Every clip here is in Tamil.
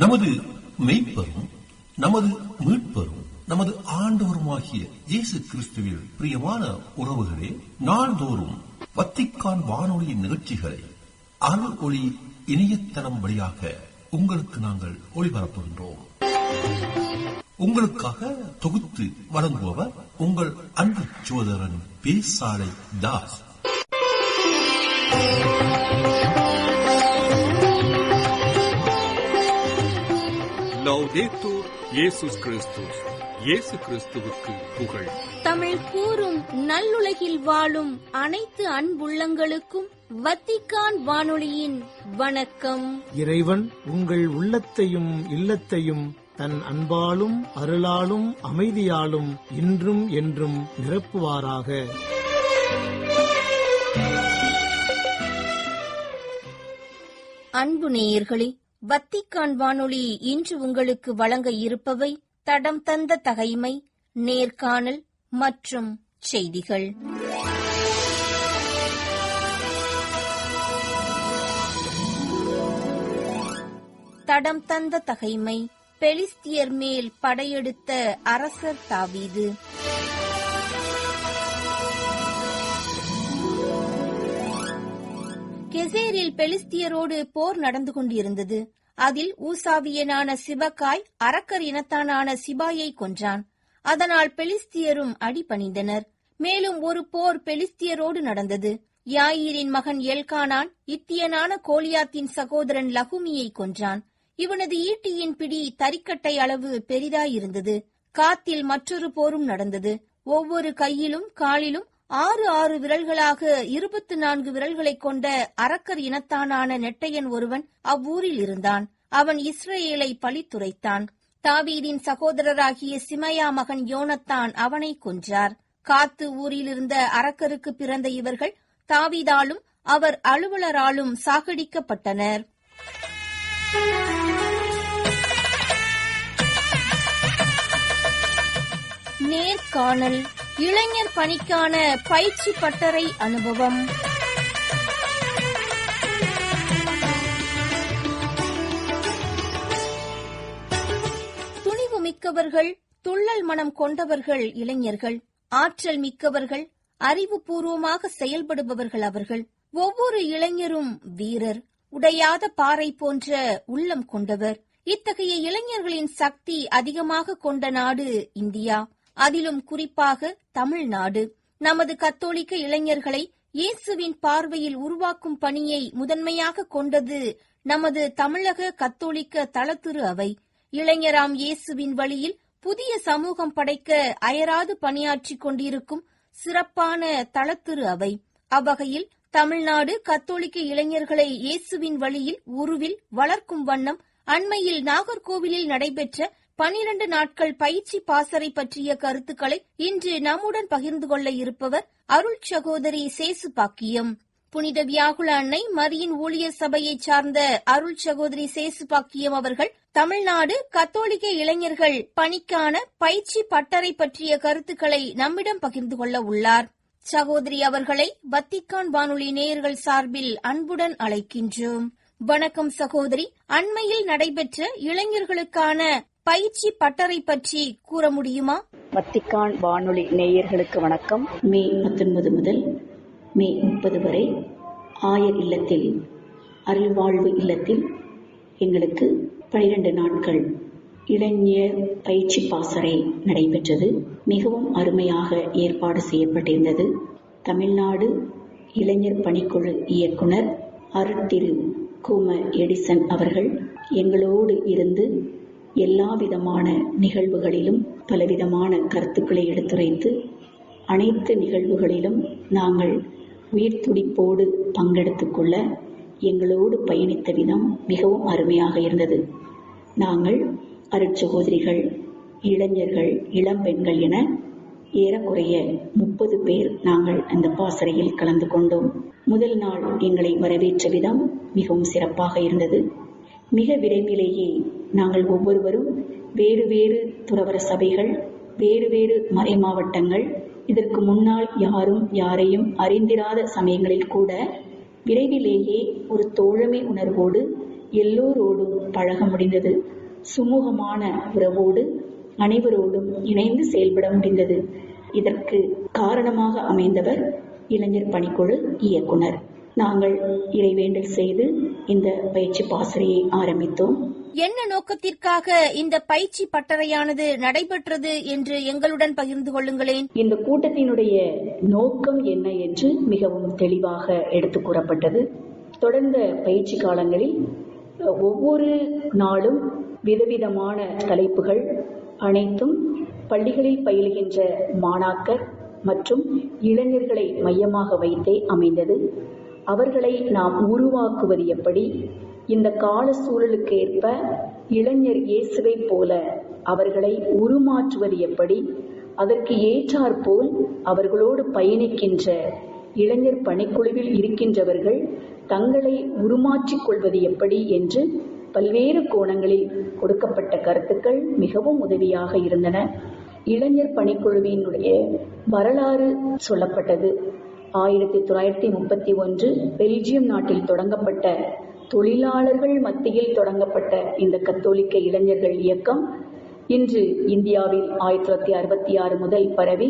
நமது மெய்ப்பரும் நமது மீட்பரும் நமது ஆண்டவருமாகிய இயேசு கிறிஸ்துவில் பிரியமான உறவுகளே, நாள்தோறும் வத்திக்கான் வானொலியின் நிகழ்ச்சிகளை அருள் ஒளி இணையதளம் வழியாக உங்களுக்கு நாங்கள் ஒளிபரப்புகின்றோம். உங்களுக்காக தொகுத்து வழங்குபவர் உங்கள் அன்பு சகோதரன் பேசாலை தாஸ். லௌதேத்தூர் இயேசுஸ் கிறிஸ்துஸ். இயேசு கிறிஸ்துவுக்கு புகழ். தமிழ் கூறும் நல்லுலகில் வாழும் அனைத்து அன்புள்ளங்களுக்கும் வத்திக்கான் வானொலியின் வணக்கம். இறைவன் உங்கள் உள்ளத்தையும் இல்லத்தையும் தன் அன்பாலும் அருளாலும் அமைதியாலும் இன்றும் என்றும் நிரப்புவாராக. அன்பு நேயர்களே, வத்திக்கான் வானொலி இன்று உங்களுக்கு வழங்க இருப்பவை தடம் தந்த தகைமை, நேர்காணல் மற்றும் செய்திகள். தடம் தந்த தகைமை. பெலிஸ்தியர் மேல் படையெடுத்த அரசர் தாவீது. கெசேரில் பெலிஸ்தியரோடு போர் நடந்து கொண்டிருந்தது. அதில் ஊசாவியனான சிபக்காய் அரக்கர் இனத்தானான சிபாயை கொன்றான். அதனால் பெலிஸ்தியரும் அடிபணிந்தனர். மேலும் ஒரு போர் பெலிஸ்தியரோடு நடந்தது. யாயிரின் மகன் எல்கானான் இத்தியனான கோலியாத்தின் சகோதரன் லகுமியை கொன்றான். இவனது ஈட்டியின் பிடி தறிக்கட்டை அளவு பெரிதாயிருந்தது. காத்தில் மற்றொரு போரும் நடந்தது. ஒவ்வொரு கையிலும் காலிலும் 6 விரல்களாக 24 விரல்களைக் கொண்ட அரக்கர் இனத்தானான நெட்டையன் ஒருவன் அவ்வூரில் இருந்தான். அவன் இஸ்ரேலை பழித்துரைத்தான். தாவீதின் சகோதரராகிய சிமையா மகன் யோனத்தான் அவனை கொன்றார். காத்து ஊரில் இருந்த அரக்கருக்கு பிறந்த இவர்கள் தாவீதாலும் அவர் அலுவலராலும் சாகடிக்கப்பட்டனர். நேர்காணல். இளைஞர் பணிக்கான பயிற்சி பட்டறை அனுபவம். துணிவு மிக்கவர்கள், துள்ளல் மனம் கொண்டவர்கள் இளைஞர்கள். ஆற்றல் மிக்கவர்கள், அறிவுபூர்வமாக செயல்படுபவர்கள் அவர்கள். ஒவ்வொரு இளைஞரும் வீரர், உடையாத பாறை போன்ற உள்ளம் கொண்டவர். இத்தகைய இளைஞர்களின் சக்தி அதிகமாக கொண்ட நாடு இந்தியா, அதிலும் குறிப்பாக தமிழ்நாடு. நமது கத்தோலிக்க இளைஞர்களை இயேசுவின் பார்வையில் உருவாக்கும் பணியை முதன்மையாக கொண்டது நமது தமிழக கத்தோலிக்க தலத்திரு அவை. இளைஞராம் இயேசுவின் வழியில் புதிய சமூகம் படைக்க அயராது பணியாற்றிக் கொண்டிருக்கும் சிறப்பான தலத்திரு அவை. அவ்வகையில் தமிழ்நாடு கத்தோலிக்க இளைஞர்களை இயேசுவின் வழியில் உருவில் வளர்க்கும் வண்ணம் அண்மையில் நாகர்கோவிலில் நடைபெற்ற 12 நாட்கள் பயிற்சி பாசறை பற்றிய கருத்துக்களை இன்று நம்முடன் பகிர்ந்து கொள்ள இருப்பவர் அருள் சகோதரி சேசு பாக்கியம். புனித வியாகுல அன்னை மரியின் ஊழியர் சபையைச் சார்ந்த அருள் சகோதரி சேசு பாக்கியம் அவர்கள் தமிழ்நாடு கத்தோலிக்க இளைஞர்கள் பணிக்கான பயிற்சி பட்டறை பற்றிய கருத்துக்களை நம்மிடம் பகிர்ந்து கொள்ள உள்ளார். சகோதரி அவர்களை வத்திக்கான் வானொலி நேயர்கள் சார்பில் அன்புடன் அழைக்கின்றோம். வணக்கம் சகோதரி. அண்மையில் நடைபெற்ற இளைஞர்களுக்கான பயிற்சி பட்டறை பற்றி கூற முடியுமா? வத்திக்கான் வானொலி நேயர்களுக்கு வணக்கம். மே 19 முதல் மே 30 வரை ஆயர் இல்லத்தில், அருள்வாழ்வு இல்லத்தில் எங்களுக்கு 12 நாட்கள் இளைஞர் பயிற்சி பாசறை நடைபெற்றது. மிகவும் அருமையாக ஏற்பாடு செய்யப்பட்டிருந்தது. தமிழ்நாடு இளைஞர் பணிக்குழு இயக்குனர் அருட்திரு கும எடிசன் அவர்கள் எங்களோடு இருந்து எல்லா விதமான நிகழ்வுகளிலும் பலவிதமான கருத்துக்களை எடுத்துரைத்து அனைத்து நிகழ்வுகளிலும் நாங்கள் உயிர் துடிப்போடு பங்கெடுத்துக் கொள்ள எங்களோடு பயணித்த விதம் மிகவும் அருமையாக இருந்தது. நாங்கள் அருட்சகோதரிகள், இளைஞர்கள், இளம்பெண்கள் என ஏறக்குறைய 30 பேர் நாங்கள் அந்த பாசறையில் கலந்து கொண்டோம். முதல் நாள் எங்களை வரவேற்ற விதம் மிகவும் சிறப்பாக இருந்தது. மிக விரைவிலேயே நாங்கள் ஒவ்வொருவரும் வேறு வேறு துறவற சபைகள், வேறு வேறு மறை மாவட்டங்கள், இதற்கு முன்னால் யாரும் யாரையும் அறிந்திராத சமயங்களில் கூட விரைவிலேயே ஒரு தோழமை உணர்வோடு எல்லோரோடும் பழக முடிந்தது. சுமூகமான உறவோடு அனைவரோடும் இணைந்து செயல்பட முடிந்தது. இதற்கு காரணமாக அமைந்தவர் இளைஞர் பணிக்குழு இயக்குனர். நாங்கள் இறைவேண்டல் செய்து இந்த பயிற்சி பாசறையை ஆரம்பித்தோம். என்ன நோக்கத்திற்காக இந்த பயிற்சி பட்டறையானது நடைபெற்றது என்று எங்களுடன் பகிர்ந்து கொள்ளுங்களேன். இந்த கூட்டத்தினுடைய நோக்கம் என்ன என்று மிகவும் தெளிவாக எடுத்து கூறப்பட்டது. தொடர்ந்த பயிற்சி காலங்களில் ஒவ்வொரு நாளும் விதவிதமான தலைப்புகள் அனைத்தும் பள்ளிகளில் பயிலுகின்ற மாணாக்கர் மற்றும் இளைஞர்களை மையமாக வைத்தே அமைந்தது. அவர்களை நாம் உருவாக்குவது எப்படி, இந்த கால சூழலுக்கு ஏற்ப இளைஞர் இயேசுவை போல அவர்களை உருமாற்றுவது எப்படி, அதற்கு ஏற்றாற்போல் அவர்களோடு பயணிக்கின்ற இளைஞர் பணிக்குழுவில் இருக்கின்றவர்கள் தங்களை உருமாற்றிக் கொள்வது எப்படி என்று பல்வேறு கோணங்களில் கொடுக்கப்பட்ட கருத்துக்கள் மிகவும் உதவியாக இருந்தன. இளைஞர் பணிக்குழுவினுடைய வரலாறு சொல்லப்பட்டது. 1931 பெல்ஜியம் நாட்டில் தொடங்கப்பட்ட தொழிலாளர்கள் மத்தியில் தொடங்கப்பட்ட இந்த கத்தோலிக்க இளைஞர்கள் இயக்கம் இன்று இந்தியாவில் 1966 முதல் பரவி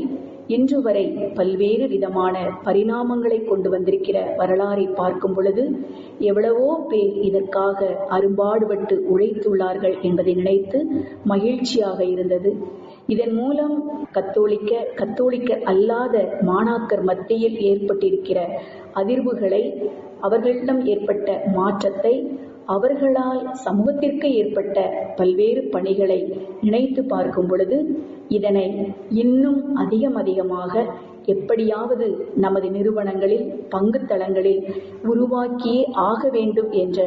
இன்று வரை பல்வேறு விதமான பரிணாமங்களை கொண்டு வந்திருக்கிற வரலாறை பார்க்கும் பொழுது எவ்வளவோ பேர் இதற்காக அரும்பாடுபட்டு உழைத்துள்ளார்கள் என்பதை நினைத்து மகிழ்ச்சியாக இருந்தது. இதன் மூலம் கத்தோலிக்க அல்லாத மாணாக்கர் மத்தியில் ஏற்பட்டிருக்கிற அதிர்வுகளை, அவர்களிடம் ஏற்பட்ட மாற்றத்தை, அவர்களால் சமூகத்திற்கு ஏற்பட்ட பல்வேறு பணிகளை நினைத்து பார்க்கும் பொழுது இதனை இன்னும் அதிகமாக எப்படியாவது நமது நிறுவனங்களில் பங்குத்தளங்களில் உருவாக்கியே ஆக வேண்டும் என்ற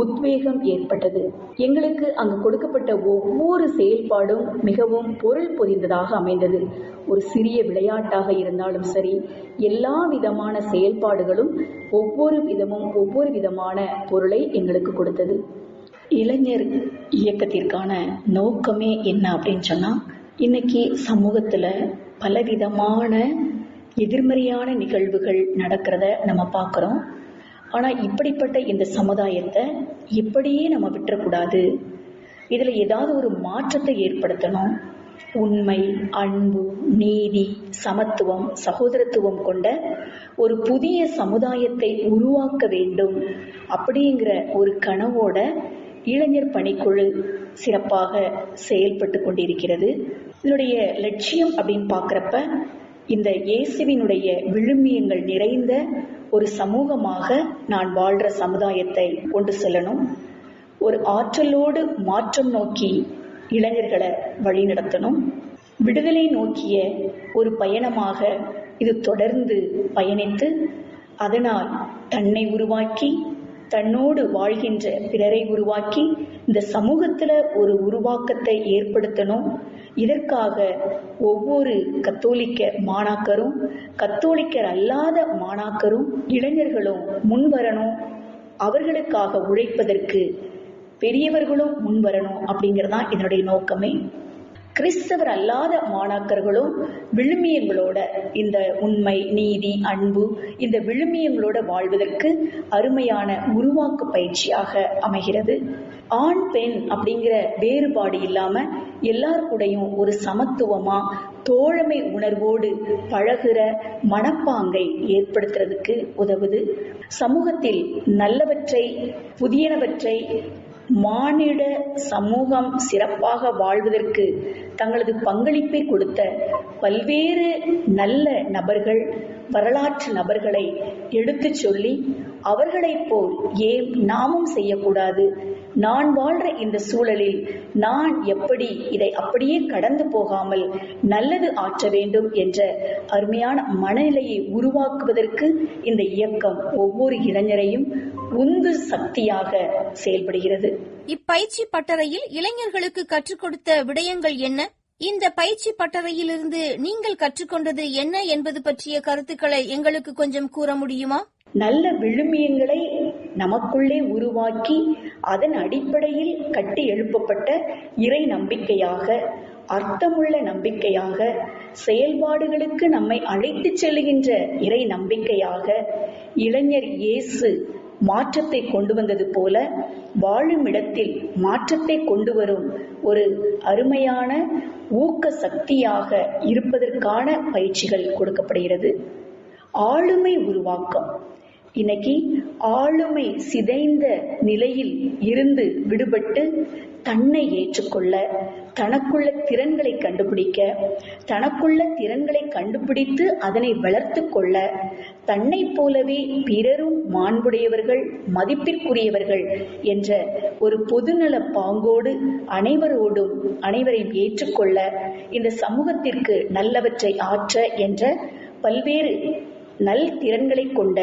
உத்வேகம் ஏற்பட்டது. எங்களுக்கு அங்கு கொடுக்கப்பட்ட ஒவ்வொரு செயல்பாடும் மிகவும் பொருள் பொதிந்ததாக அமைந்தது. ஒரு சிறிய விளையாட்டாக இருந்தாலும் சரி, எல்லா விதமான செயல்பாடுகளும் ஒவ்வொரு விதமான பொருளை எங்களுக்கு கொடுத்தது. இளைஞர் இயக்கத்திற்கான நோக்கமே என்ன அப்படின்னு சொன்னா, இன்னைக்கு சமூகத்துல பலவிதமான எதிர்மறையான நிகழ்வுகள் நடக்கிறத நம்ம பார்க்குறோம். ஆனால் இப்படிப்பட்ட இந்த சமுதாயத்தை இப்படியே நம்ம விட்டுறக்கூடாது. இதில் ஏதாவது ஒரு மாற்றத்தை ஏற்படுத்தணும். உண்மை, அன்பு, நீதி, சமத்துவம், சகோதரத்துவம் கொண்ட ஒரு புதிய சமுதாயத்தை உருவாக்க வேண்டும் அப்படிங்கிற ஒரு கனவோட இளைஞர் பணிக்குழு சிறப்பாக செயல்பட்டு கொண்டிருக்கிறது. இதனுடைய லட்சியம் அப்படின்னு பார்க்குறப்ப இந்த இயேசுவினுடைய விழுமியங்கள் நிறைந்த ஒரு சமூகமாக நான் வாழ்கிற சமுதாயத்தை கொண்டு செல்லணும். ஒரு ஆற்றலோடு மாற்றம் நோக்கி இளைஞர்களை வழிநடத்தணும். விடுதலை நோக்கிய ஒரு பயணமாக இது தொடர்ந்து பயணித்து அதனால் தன்னை உருவாக்கி தன்னோடு வாழ்கின்ற பிறரை உருவாக்கி இந்த சமூகத்தில் ஒரு உருவாக்கத்தை ஏற்படுத்தணும். இதற்காக ஒவ்வொரு கத்தோலிக்க மாணாக்கரும் கத்தோலிக்கர் அல்லாத மாணாக்கரும் இளைஞர்களும் முன்வரணும். அவர்களுக்காக உழைப்பதற்கு பெரியவர்களும் முன்வரணும் அப்படிங்கிறதான் இதனுடைய நோக்கமே. கிறிஸ்தவர் அல்லாத மாணாக்கர்களும் விழுமியங்களோட இந்த உண்மை, நீதி, அன்பு இந்த விழுமியங்களோட வாழ்வதற்கு அருமையான உருவாக்கு பயிற்சியாக அமைகிறது. ஆண் பெண் அப்படிங்கிற வேறுபாடு இல்லாம எல்லாருக்கூடையும் ஒரு சமத்துவமா தோழமை உணர்வோடு பழகுற மனப்பாங்கை ஏற்படுத்துறதுக்கு உதவுது. சமூகத்தில் நல்லவற்றை, புதியனவற்றை, மானிட சமூகம் சிறப்பாக வாழ்வதற்கு தங்களது பங்களிப்பை கொடுத்த பல்வேறு நல்ல நபர்கள், வரலாற்று நபர்களை எடுத்து சொல்லி அவர்களைப் போல் ஏன் நாமும் செய்யக்கூடாது, நான் வாழ்ற இந்த சூழலில் நான் எப்படி இதை அப்படியே கடந்து போகாமல் நல்லது ஆற்ற வேண்டும் என்ற அருமையான மனநிலையை உருவாக்குவதற்கு இந்த இயக்கம் ஒவ்வொரு இளைஞரையும் உந்து சக்தியாக செயல்படுகிறது. இப்பயிற்சி பட்டறையில் இளைஞர்களுக்கு கற்றுக் கொடுத்த விடயங்கள் என்ன? இந்த பயிற்சி பட்டறையிலிருந்து நீங்கள் கற்றுக்கொண்டது என்ன என்பது பற்றிய கருத்துக்களை எங்களுக்கு கொஞ்சம் கூற முடியுமா? நல்ல விழுமியங்களை நமக்குள்ளே உருவாக்கி அதன் அடிப்படையில் கட்டி எழுப்பப்பட்ட இறை நம்பிக்கையாக அர்த்தமுள்ள நம்பிக்கையாக, செயல்பாடுகளுக்கு நம்மை அழைத்துச் செல்லுகின்ற இறை நம்பிக்கையாக இளைஞர் இயேசு மாற்றத்தை கொண்டு வந்தது போல வாழும் இடத்தில் மாற்றத்தை கொண்டு வரும் ஒரு அருமையான ஊக்க சக்தியாக இருப்பதற்கான பயிற்சிகள் கொடுக்கப்படுகிறது. ஆளுமை உருவாக்கம். இன்னைக்கு ஆளுமை சிதைந்த நிலையில் இருந்து விடுபட்டு தன்னை ஏற்றுக்கொள்ள, தனக்குள்ள திறன்களை கண்டுபிடிக்க, தனக்குள்ள திறன்களை கண்டுபிடித்து அதனை வளர்த்து கொள்ள, தன்னை போலவே பிறரும் மாண்புடையவர்கள், மதிப்பிற்குரியவர்கள் என்ற ஒரு பொதுநல பாங்கோடு அனைவரையும் ஏற்றுக்கொள்ள, இந்த சமூகத்திற்கு நல்லவற்றை ஆற்ற என்ற பல்வேறு நல் திறன்களை கொண்ட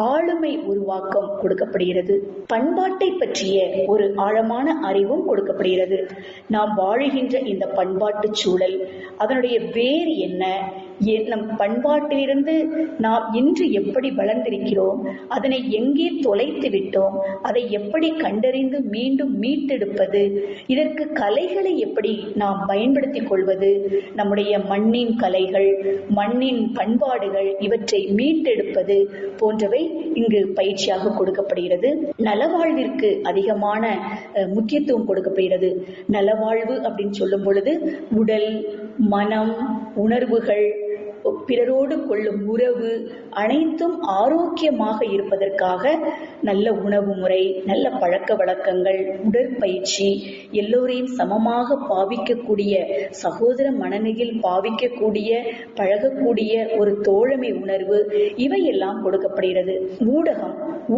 ஆளுமை உருவாக்கம் கொடுக்கப்படுகிறது. பண்பாட்டை பற்றிய ஒரு ஆழமான அறிவும் கொடுக்கப்படுகிறது. நாம் வாழுகின்ற இந்த பண்பாட்டு சூழல், அதனுடைய வேர் என்ன, நம் பண்பாட்டிலிருந்து நாம் இன்று எப்படி வளர்ந்திருக்கிறோம், அதனை எங்கே தொலைத்து விட்டோம், அதை எப்படி கண்டறிந்து மீண்டும் மீட்டெடுப்பது, இதற்கு கலைகளை எப்படி நாம் பயன்படுத்திக் கொள்வது, நம்முடைய மண்ணின் கலைகள், மண்ணின் பண்பாடுகள் இவற்றை மீட்டெடுப்பது போன்றவை இங்கு பயிற்சியாக கொடுக்கப்படுகிறது. நலவாழ்விற்கு அதிகமான முக்கியத்துவம் கொடுக்கப்படுகிறது. நலவாழ்வு அப்படின்னு சொல்லும் பொழுது உடல், மனம், உணர்வுகள், பிறரோடு கொள்ளும் உறவு அனைத்தும் ஆரோக்கியமாக இருப்பதற்காக நல்ல உணவு முறை, நல்ல பழக்க வழக்கங்கள், உடற்பயிற்சி, எல்லோரையும் சமமாக பாவிக்கக்கூடிய, சகோதர மனநிலையில் பாவிக்கக்கூடிய, பழகக்கூடிய ஒரு தோழமை உணர்வு, இவையெல்லாம் கொடுக்கப்படுகிறது.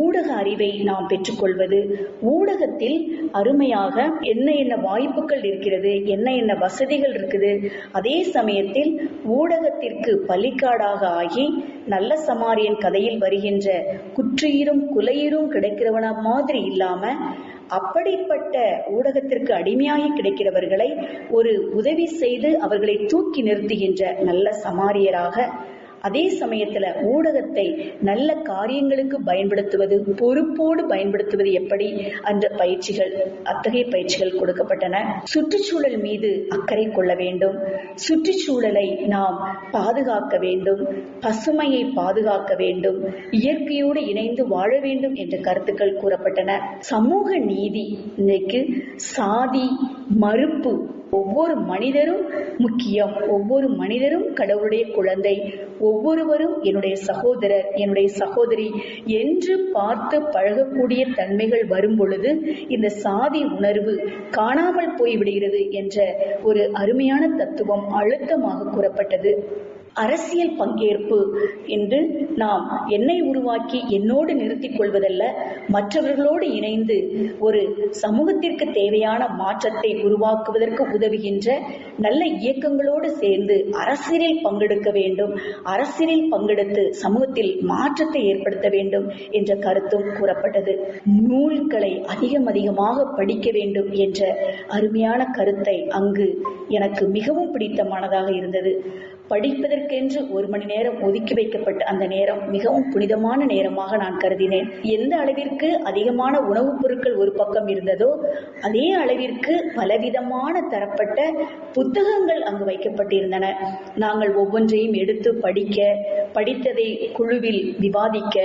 ஊடக அறிவை நாம் பெற்றுக்கொள்வது, ஊடகத்தில் அருமையாக என்ன வாய்ப்புகள் இருக்கிறது, என்ன வசதிகள் இருக்குது, அதே சமயத்தில் ஊடகத்திற்கு பலிக்காடாக ஆகி நல்ல சமாரியன் கதையில் வருகின்ற குற்றுயிரும் குலையுறும் கிடைக்கிறவன மாதிரி இல்லாம, அப்படிப்பட்ட ஊடகத்திற்கு அடிமையாகி கிடைக்கிறவர்களை ஒரு உதவி செய்து அவர்களை தூக்கி நிறுத்துகின்ற நல்ல சமாரியராக, அதே சமயத்துல ஊடகத்தை நல்ல காரியங்களுக்கு பயன்படுத்துவது, பொறுப்போடு பயன்படுத்துவது எப்படி என்ற அத்தகைய பயிற்சிகள் கொடுக்கப்பட்டன. சுற்றுச்சூழல் மீது அக்கறை கொள்ள வேண்டும், சுற்றுச்சூழலை நாம் பாதுகாக்க வேண்டும், பசுமையை பாதுகாக்க வேண்டும், இயற்கையோடு இணைந்து வாழ வேண்டும் என்ற கருத்துக்கள் கூறப்பட்டன. சமூக நீதி. இன்னைக்கு சாதி மறுப்பு, ஒவ்வொரு மனிதரும் முக்கியம், ஒவ்வொரு மனிதரும் கடவுளுடைய குழந்தை, ஒவ்வொருவரும் என்னுடைய சகோதரர், என்னுடைய சகோதரி என்று பார்த்து பழகக்கூடிய தன்மைகள் வரும் பொழுது இந்த சாதி உணர்வு காணாமல் போய்விடுகிறது என்ற ஒரு அருமையான தத்துவம் அழுத்தமாக கூறப்பட்டது. அரசியல் பங்கேற்பு என்று நாம் என்னை உருவாக்கி என்னோடு நிறுத்திக் கொள்வதல்ல, மற்றவர்களோடு இணைந்து ஒரு சமூகத்திற்கு தேவையான மாற்றத்தை உருவாக்குவதற்கு உதவுகின்ற நல்ல இயக்கங்களோடு சேர்ந்து அரசியலில் பங்கெடுக்க வேண்டும், அரசியலில் பங்கெடுத்து சமூகத்தில் மாற்றத்தை ஏற்படுத்த வேண்டும் என்ற கருத்தும் கூறப்பட்டது. நூல்களை அதிகமாக படிக்க வேண்டும் என்ற அருமையான கருத்தை அங்கு எனக்கு மிகவும் பிடித்தமானதாக இருந்தது. படிப்பதற்கென்று 1 மணி நேரம் ஒதுக்கி வைக்கப்பட்ட அந்த நேரம் மிகவும் புனிதமான நேரமாக நான் கருதினேன். எந்த அளவிற்கு அதிகமான உணவுப் பொருட்கள் ஒரு பக்கம் இருந்ததோ அதே அளவிற்கு பலவிதமான தரப்பட்ட புத்தகங்கள் அங்கு வைக்கப்பட்டிருந்தன. நாங்கள் ஒவ்வொன்றையும் எடுத்து படிக்க, படித்ததை குழுவில் விவாதிக்க,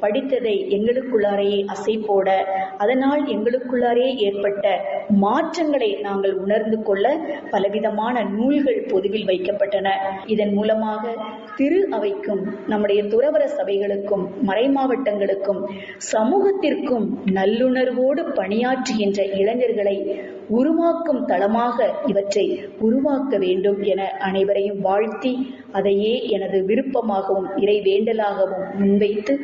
படித்ததை எங்களுக்குள்ளாரையே அசை போட, அதனால் எங்களுக்குள்ளாரே ஏற்பட்ட மாற்றங்களை நாங்கள் உணர்ந்து கொள்ள பலவிதமான நூல்கள் பொதுவில் வைக்கப்பட்டன. இதன் மூலமாக திரு அவைக்கும், நம்முடைய துறவர சபைகளுக்கும், மறைமாவட்டங்களுக்கும், சமூகத்திற்கும் நல்லுணர்வோடு பணியாற்றுகின்ற இளைஞர்களை உருவாக்கும் தளமாக இவற்றை உருவாக்க வேண்டும் என அனைவரையும் வாழ்த்தி, அதையே எனது விருப்பமாகவும் இறை வேண்டலாகவும் முன்வைத்து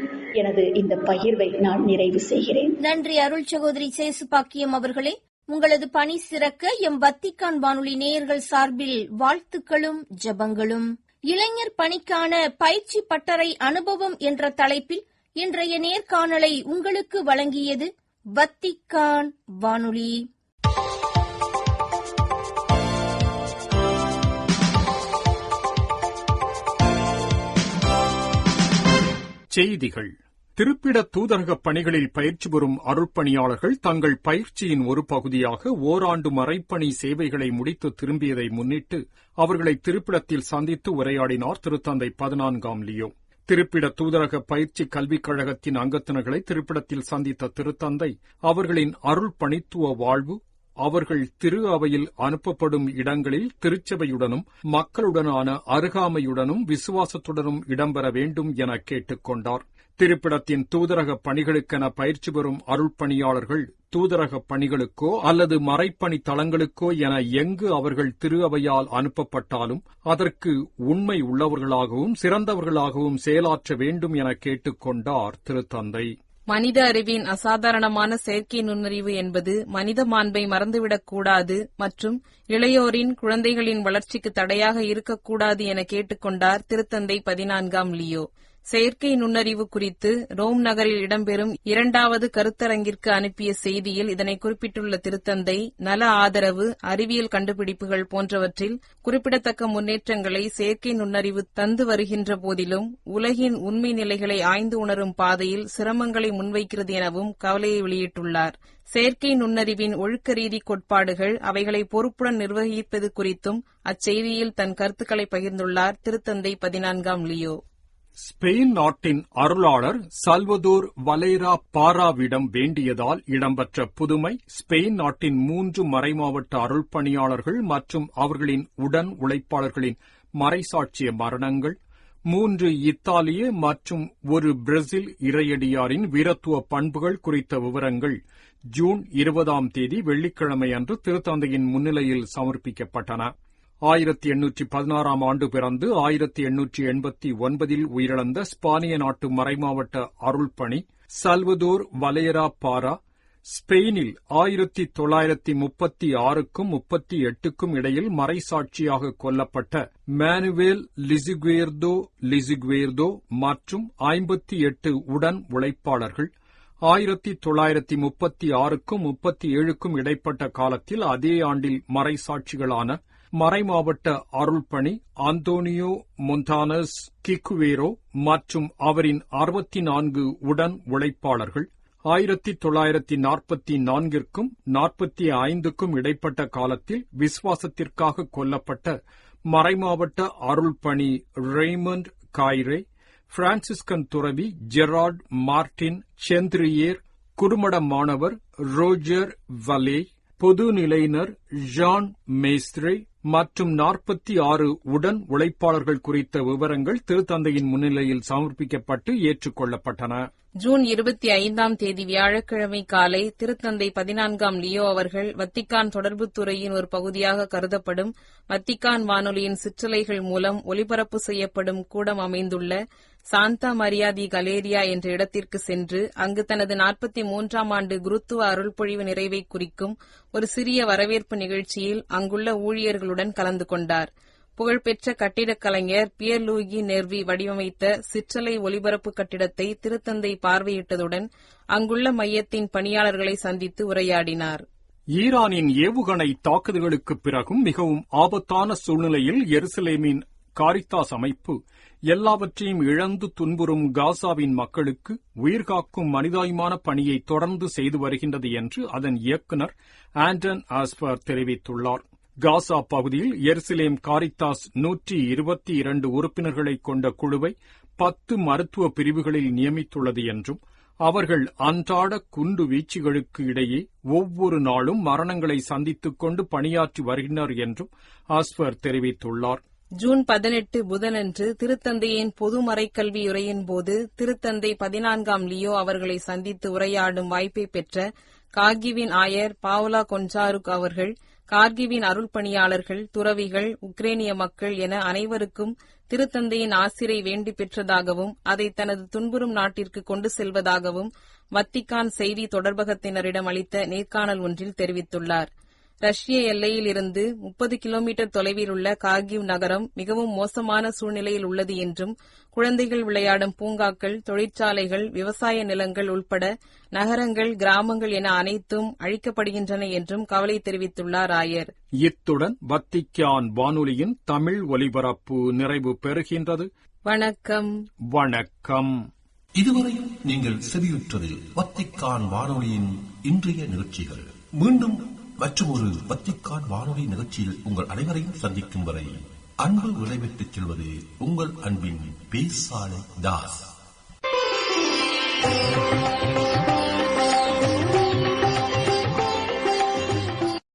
எனது இந்த பகிர்வை நான் நிறைவு செய்கிறேன். நன்றி அருள் சகோதரி சேசுபாக்கியம் அவர்களே. உங்களது பணி சிறக்க எம் வத்திக்கான் வானொலி நேயர்கள் சார்பில் வாழ்த்துக்களும் ஜெபங்களும். இளைஞர் பணிக்கான பயிற்சி பட்டறை அனுபவம் என்ற தலைப்பில் இன்றைய நேர்காணலை உங்களுக்கு வழங்கியது வத்திக்கான் வானொலி. செய்திகள். திருப்பிட தூதரக பணிகளில் பயிற்சி பெறும் அருட்பணியாளர்கள் தங்கள் பயிற்சியின் ஒரு பகுதியாக ஓராண்டு மறைப்பணி சேவைகளை முடித்து திரும்பியதை முன்னிட்டு அவர்களை திருப்பிடத்தில் சந்தித்து உரையாடினார் திருத்தந்தை 14ஆம் லியோ. திருப்பிட தூதரக பயிற்சி கல்விக் கழகத்தின் அங்கத்தினர்களை திருப்பிடத்தில் சந்தித்த திருத்தந்தை அவர்களின் அருள் பணித்துவ வாழ்வு, அவர்கள் திரு அவையில் அனுப்பப்படும் இடங்களில் திருச்சபையுடனும் மக்களுடனான அருகாமையுடனும் விசுவாசத்துடனும் இடம்பெற வேண்டும் என கேட்டுக் கொண்டார். திருப்பிடத்தின் தூதரக பணிகளுக்கென பயிற்சி பெறும் அருள்பணியாளர்கள் தூதரக பணிகளுக்கோ அல்லது மறைப்பணி தளங்களுக்கோ என எங்கு அவர்கள் திரு அவையால் அனுப்பப்பட்டாலும் அதற்கு உண்மை உள்ளவர்களாகவும் சிறந்தவர்களாகவும் செயலாற்ற வேண்டும் என கேட்டுக் கொண்டார் திருத்தந்தை. மனித அறிவின் அசாதாரணமான செயற்கை நுண்ணறிவு என்பது மனித மாண்பை மறந்துவிடக்கூடாது மற்றும் இளையோரின் குழந்தைகளின் வளர்ச்சிக்கு தடையாக இருக்கக்கூடாது என கேட்டுக்கொண்டார் திருத்தந்தை 14ஆம் லியோ. செயற்கை நுண்ணறிவு குறித்து ரோம் நகரில் இடம்பெறும் 2வது கருத்தரங்கிற்கு அனுப்பிய செய்தியில் இதனை குறிப்பிட்டுள்ள திருத்தந்தை, நல ஆதரவு, அறிவியல் கண்டுபிடிப்புகள் போன்றவற்றில் குறிப்பிடத்தக்க முன்னேற்றங்களை செயற்கை நுண்ணறிவு தந்து வருகின்ற போதிலும் உலகின் உண்மை நிலைகளை ஆய்ந்து உணரும் பாதையில் சிரமங்களை முன்வைக்கிறது எனவும் கவலையை வெளியிட்டுள்ளார். செயற்கை நுண்ணறிவின் ஒழுக்க ரீதி கோட்பாடுகள், அவைகளை பொறுப்புடன் நிர்வகிப்பது குறித்தும் அச்செய்தியில் தன் கருத்துக்களை பகிர்ந்துள்ளார் திருத்தந்தை 14ஆம் லியோ. ஸ்பெயின் நாட்டின் அருளாளர் சால்வதோர் வலேரா பாராவிடம் வேண்டியதால் இடம்பெற்ற புதுமை ஸ்பெயின் நாட்டின் 3 மறைமாவட்ட அருள்பணியாளர்கள் மற்றும் அவர்களின் உடன் உழைப்பாளர்களின் மறைசாட்சிய மரணங்கள், 3 இத்தாலிய மற்றும் 1 பிரேசில் இறையடியாரின் வீரத்துவ பண்புகள் குறித்த விவரங்கள் ஜூன் 20ஆம் தேதி வெள்ளிக்கிழமை அன்று திருத்தந்தையின் முன்னிலையில் சமர்ப்பிக்கப்பட்டன. 1816ஆம் ஆண்டு பிறந்து 1889இல் உயிரிழந்த ஸ்பானிய நாட்டு மறைமாவட்ட அருள்பணி சால்வதோர் வலேரா பாரா ஸ்பெயினில் 1936க்கும் 38க்கும் இடையில் மறைசாட்சியாக கொல்லப்பட்ட மேனுவேல் லிசிகுவேர்தோ மற்றும் 58 உடன் உழைப்பாளர்கள் 1936க்கும் 37க்கும் இடைப்பட்ட காலத்தில் அதே ஆண்டில் மறைசாட்சிகளான மறைமாவட்ட அருள்பணி அந்தோனியோ மொன்டானஸ் கிக்குவேரோ மற்றும் அவரின் 64 உடன் உழைப்பாளர்கள் 1944க்கும் 45க்கும் இடைப்பட்ட காலத்தில் விசுவாசத்திற்காக கொல்லப்பட்ட மறைமாவட்ட அருள்பணி ரெய்மண்ட் காய்ரே, பிரான்சிஸ்கன் துறவி ஜெரார்ட் மார்டின் செந்திரியர், குறுமட மாணவர் ரோஜர் வலே, பொது நிலையினர் ஜான் மேஸ்திரே மற்றும் 46 உடன் உழைப்பாளர்கள் குறித்த விவரங்கள் திருத்தந்தையின் முன்னிலையில் சமர்ப்பிக்கப்பட்டு ஏற்றுக்கொள்ளப்பட்டன. ஜூன் 25ஆம் தேதி வியாழக்கிழமை காலை திருத்தந்தை 14ஆம் லியோ அவர்கள் வத்திக்கான் தொடர்புத் துறையின் ஒரு பகுதியாக கருதப்படும் வத்திக்கான் வானொலியின் சிற்றலைகள் மூலம் ஒலிபரப்பு செய்யப்படும் கூடம் அமைந்துள்ள சாந்தா மரியா தி கலேரியா என்ற இடத்திற்கு சென்று அங்கு தனது 43ஆம் ஆண்டு குருத்துவ அருள்பொழிவு நிறைவை குறிக்கும் ஒரு சிறிய வரவேற்பு நிகழ்ச்சியில் அங்குள்ள ஊழியர்களுடன் கலந்து கொண்டார். புகழ்பெற்ற கட்டிடக் கலைஞர் பியர் லூயி நெர்வி வடிவமைத்த சிற்றலை ஒலிபரப்பு கட்டிடத்தை திருத்தந்தை பார்வையிட்டதுடன் அங்குள்ள மையத்தின் பணியாளர்களை சந்தித்து உரையாடினார். ஈரானின் ஏவுகணை தாக்குதல்களுக்குப் பிறகும் மிகவும் ஆபத்தான சூழ்நிலையில் எருசலேமின் காரித்தாஸ் அமைப்பு எல்லாவற்றையும் இழந்து துன்புறும் காசாவின் மக்களுக்கு உயிர்காக்கும் மனிதாயமான பணியை தொடர்ந்து செய்து வருகின்றது என்று அதன் இயக்குநர் ஆண்டன் ஆஸ்பர் தெரிவித்துள்ளார். காசா பகுதியில் எருசலேம் காரித்தாஸ் 122 உறுப்பினர்களை கொண்ட குழுவை 10 மருத்துவ பிரிவுகளில் நியமித்துள்ளது என்றும் அவர்கள் அன்றாட குண்டு வீச்சுகளுக்கு இடையே ஒவ்வொரு நாளும் மரணங்களை சந்தித்துக் கொண்டு பணியாற்றி வருகின்றனர் என்றும் ஆஸ்பர் தெரிவித்துள்ளார். ஜூன் 18 புதனன்று திருத்தந்தையின் பொது மறைக்கல்வி உரையின் போது திருத்தந்தை 14ஆம் லியோ அவர்களை சந்தித்து உரையாடும் வாய்ப்பை பெற்ற கார்கிவின் ஆயர் பாவ்லா கொன்சாருக் அவர்கள் கார்கிவின் அருள்பணியாளர்கள், துறவிகள், உக்ரேனிய மக்கள் என அனைவருக்கும் திருத்தந்தையின் ஆசிரை வேண்டி பெற்றதாகவும் அதை தனது துன்புறும் நாட்டிற்கு கொண்டு செல்வதாகவும் வத்திக்கான் செய்தி தொடர்பகத்தினரிடம் அளித்த நேர்காணல் ஒன்றில் தெரிவித்துள்ளார். ரஷ்ய எல்லையில் இருந்து 30 கிலோமீட்டர் தொலைவில் உள்ள கார்கிவ் நகரம் மிகவும் மோசமான சூழ்நிலையில் உள்ளது என்றும் குழந்தைகள் விளையாடும் பூங்காக்கள், தொழிற்சாலைகள், விவசாய நிலங்கள் உட்பட நகரங்கள், கிராமங்கள் என அனைத்தும் அழிக்கப்படுகின்றன என்றும் கவலை தெரிவித்துள்ளார் ஆயர். இத்துடன் வத்திக்கான் வானொலியின் தமிழ் ஒலிபரப்பு நிறைவு பெறுகின்றது. வணக்கம். வணக்கம். இதுவரையும் நீங்கள் செவியுற்றது வத்திக்கான் வானொலியின் இன்றைய நிகழ்ச்சிகள். மீண்டும் மற்றொரு வத்திக்கான் வானொலி நிகழ்ச்சியில் உங்கள் அனைவரையும் சந்திக்கும் வரை அன்பு விடைபெற்றுச் செல்வது உங்கள் அன்பின் பேசாலை தாஸ்.